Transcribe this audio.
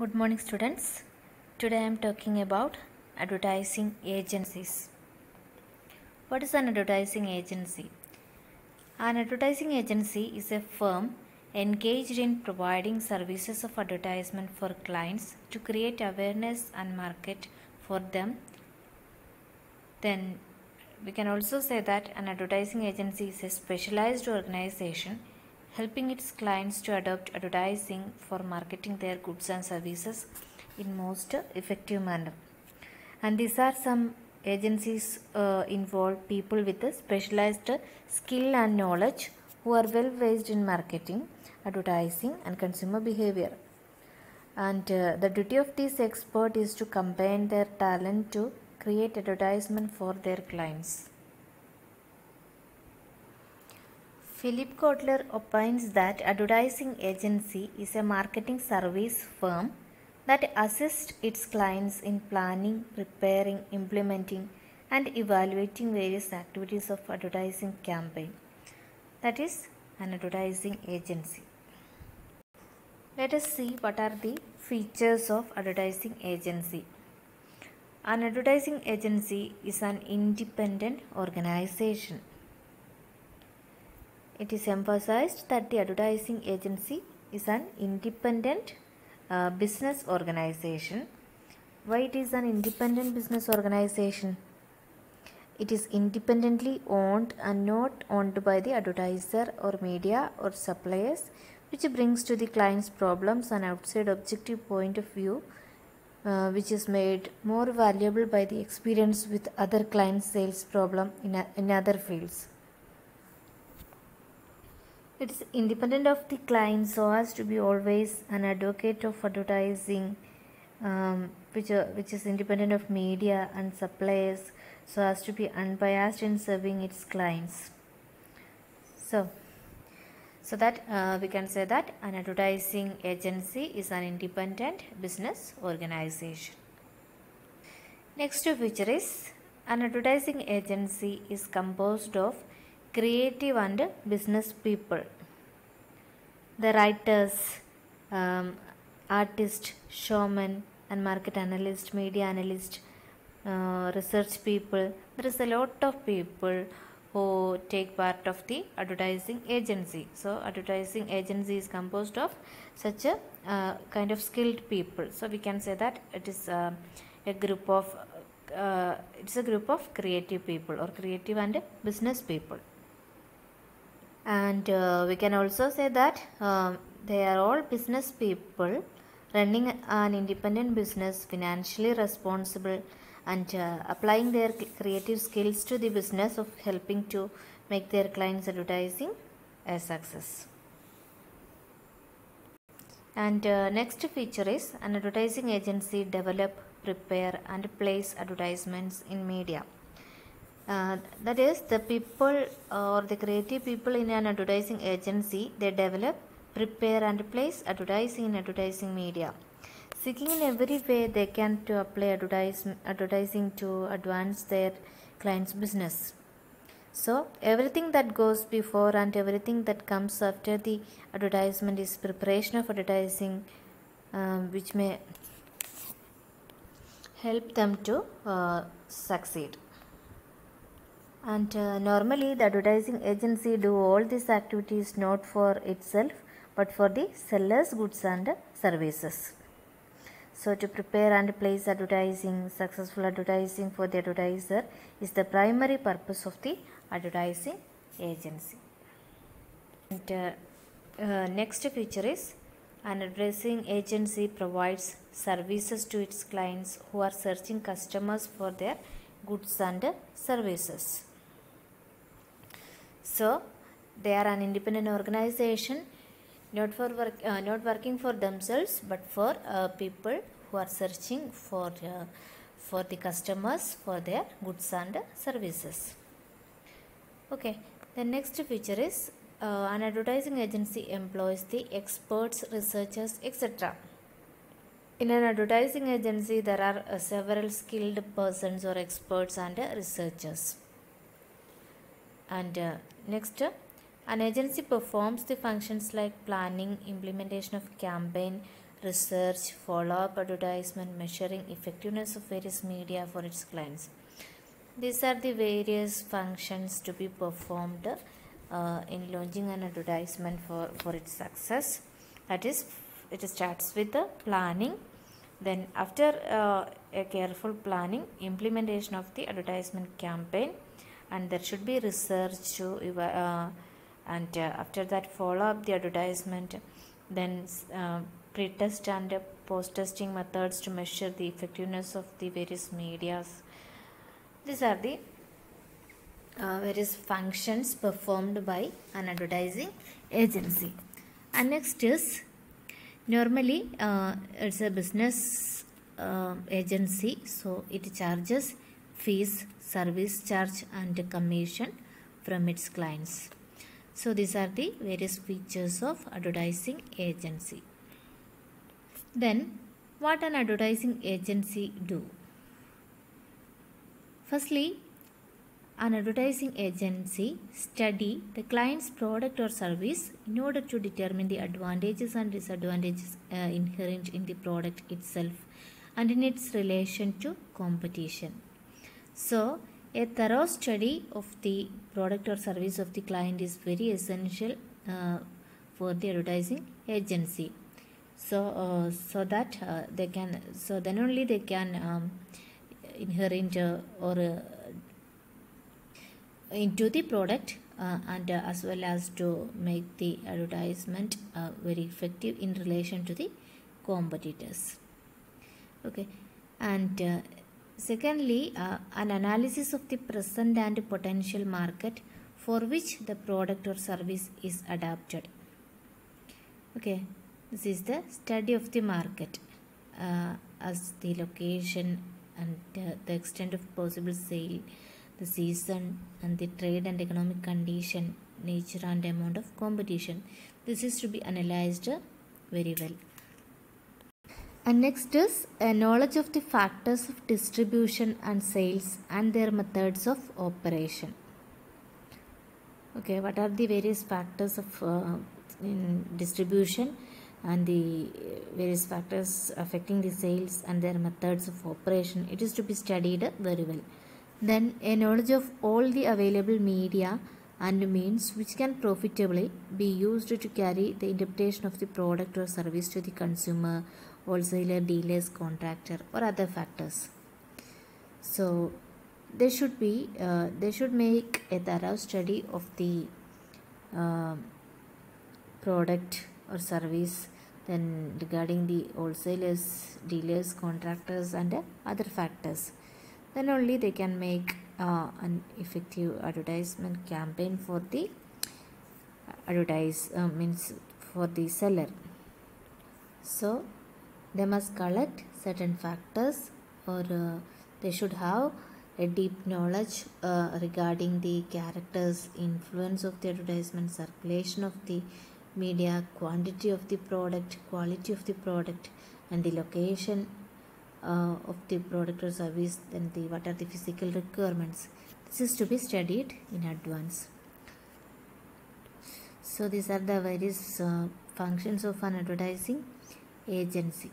Good morning, students. Today I am talking about advertising agencies. What is an advertising agency? An advertising agency is a firm engaged in providing services of advertisement for clients to create awareness and market for them. Then we can also say that an advertising agency is a specialized organization helping its clients to adopt advertising for marketing their goods and services in most effective manner. And these are some agencies involve people with a specialized skill and knowledge who are well versed in marketing, advertising and consumer behavior. And the duty of this expert is to combine their talent to create advertisement for their clients. Philip Kotler opines that advertising agency is a marketing service firm that assists its clients in planning, preparing, implementing and evaluating various activities of advertising campaign. That is an advertising agency. Let us see what are the features of advertising agency. An advertising agency is an independent organization. It is emphasized that the advertising agency is an independent business organization. Why it is an independent business organization? It is independently owned and not owned by the advertiser or media or suppliers, which brings to the client's problems an outside objective point of view, which is made more valuable by the experience with other client sales problem in other fields. It is independent of the client so as to be always an advocate of advertising, which is independent of media and suppliers so as to be unbiased in serving its clients. So that we can say that an advertising agency is an independent business organization. Next feature is an advertising agency is composed of creative and business people. The writers, artist, showman and market analyst, media analyst, research people. There is a lot of people who take part of the advertising agency. So advertising agency is composed of such a kind of skilled people. So we can say that it is a group of creative people or creative and business people. And we can also say that they are all business people running an independent business, financially responsible and applying their creative skills to the business of helping to make their clients' advertising a success. And next feature is an advertising agency develop, prepare and place advertisements in media. That is, the people or the creative people in an advertising agency, they develop, prepare and place advertising in advertising media, seeking in every way they can to apply advertising to advance their client's business. So everything that goes before and everything that comes after the advertisement is preparation of advertising, which may help them to succeed. And normally the advertising agency do all these activities not for itself but for the seller's goods and services. So to prepare and place advertising, successful advertising for the advertiser is the primary purpose of the advertising agency. And next feature is an advertising agency provides services to its clients who are searching customers for their goods and services. So they are an independent organization, not working for themselves but for people who are searching for the customers for their goods and services. Okay, the next feature is an advertising agency employs the experts, researchers, etc. In an advertising agency there are several skilled persons or experts and researchers. And next, an agency performs the functions like planning, implementation of campaign, research, follow-up advertisement, measuring effectiveness of various media for its clients. These are the various functions to be performed in launching an advertisement for its success. That is, it starts with the planning. Then after a careful planning, implementation of the advertisement campaign, and there should be research to and after that follow up the advertisement, then pre-test and post-testing methods to measure the effectiveness of the various medias. These are the various functions performed by an advertising agency. And next is, normally it's a business agency, so it charges fees, service charge and commission from its clients. So these are the various features of advertising agency. Then what an advertising agency do? Firstly, an advertising agency study the client's product or service in order to determine the advantages and disadvantages inherent in the product itself and in its relation to competition. So, a thorough study of the product or service of the client is very essential for the advertising agency. So, then only they can inherent or into the product and as well as to make the advertisement very effective in relation to the competitors. Okay, and secondly, an analysis of the present and potential market for which the product or service is adapted. Okay, this is the study of the market as the location and the extent of possible sale, the season and the trade and economic condition, nature and amount of competition. This is to be analyzed very well. And next is a knowledge of the factors of distribution and sales and their methods of operation. Okay, what are the various factors of in distribution and the various factors affecting the sales and their methods of operation? It is to be studied very well. Then a knowledge of all the available media and means which can profitably be used to carry the interpretation of the product or service to the consumer, wholesaler, dealers, contractor or other factors. So they should make a thorough study of the product or service, then regarding the wholesalers, dealers, contractors and other factors. Then only they can make an effective advertisement campaign for the means for the seller. So they must collect certain factors, or they should have a deep knowledge regarding the characters, influence of the advertisement, circulation of the media, quantity of the product, quality of the product and the location of the product or service, then what are the physical requirements. This is to be studied in advance. So these are the various functions of an advertising agency.